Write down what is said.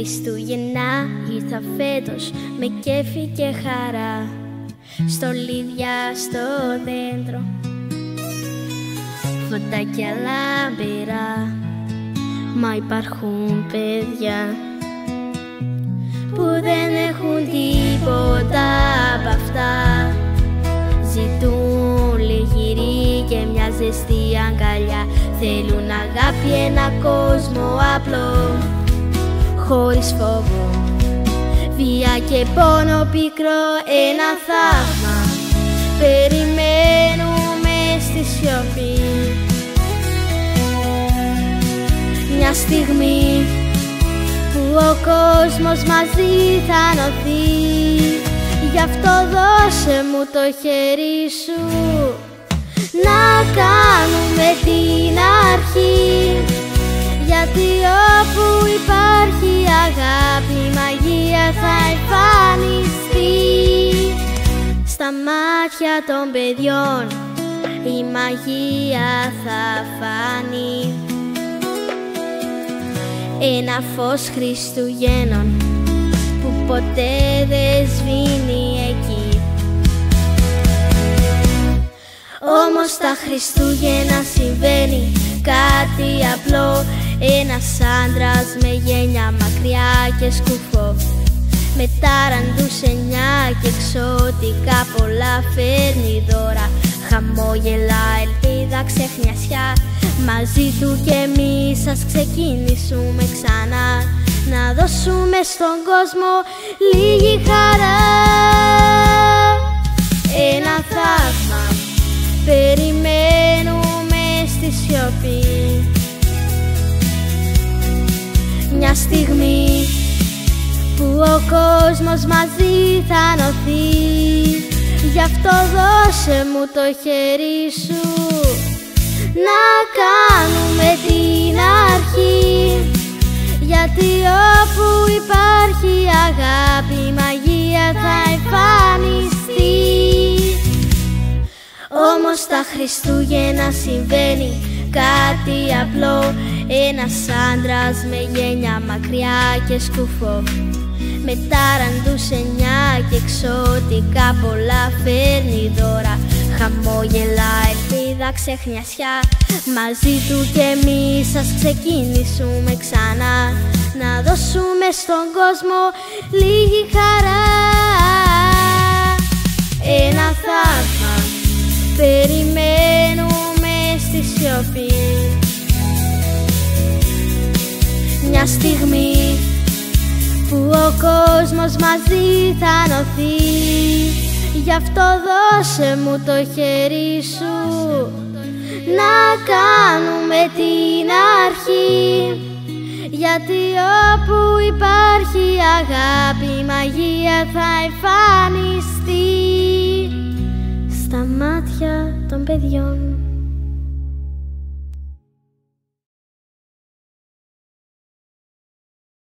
Χριστούγεννα ήρθα φέτος με κέφι και χαρά, στολίδια στο δέντρο, φωτάκια λάμπερα. Μα υπάρχουν παιδιά που δεν έχουν τίποτα απ' αυτά. Ζητούν λιγυρί και μια ζεστή αγκαλιά. Θέλουν αγάπη, ένα κόσμο απλό, χωρίς φόβο, βία και πόνο πικρό. Ένα θαύμα περιμένουμε στη σιωπή, μια στιγμή που ο κόσμος μαζί θα ενωθεί. Γι' αυτό δώσε μου το χέρι σου, να κάνουμε την αρχή. Γιατί όπου υπάρχει αγάπη, η μαγεία θα εμφανιστεί. Στα μάτια των παιδιών η μαγεία θα φανεί. Ένα φως Χριστουγέννων που ποτέ δεν σβήνει εκεί. Όμως τα Χριστούγεννα συμβαίνει κάτι απλό. Ένας άντρας με γένια μακριά και σκουφό, με τάραντους 9 και εξωτικά πολλά, φέρνει δώρα, χαμόγελα, ελπίδα, ξεχνιασιά. Μαζί του κι εμείς ας ξεκινήσουμε ξανά, να δώσουμε στον κόσμο λίγη χαρά. Ένα θαύμα περιμένουμε στη σιωπή, μια στιγμή που ο κόσμος μαζί θα ενωθεί. Γι' αυτό δώσε μου το χέρι σου, να κάνουμε την αρχή. Γιατί όπου υπάρχει αγάπη, η μαγεία θα εμφανιστεί. Όμως τα Χριστούγεννα συμβαίνει κάτι απλό. Ένας άντρας με γένια μακριά και σκουφό, με τάραντους 9 και εξωτικά πολλά, φέρνει δώρα, χαμόγελα, ελπίδα, ξεχνιασιά. Μαζί του κι εμείς ας ξεκινήσουμε ξανά, να δώσουμε στον κόσμο λίγη χαρά. Ένα θαύμα περιμένουμε στη σιωπή, μια στιγμή που ο κόσμος μαζί θα ενωθεί. Γι' αυτό δώσε μου το χέρι σου, να κάνουμε την αρχή. Γιατί όπου υπάρχει αγάπη, η μαγεία θα εμφανιστεί. Στα μάτια των παιδιών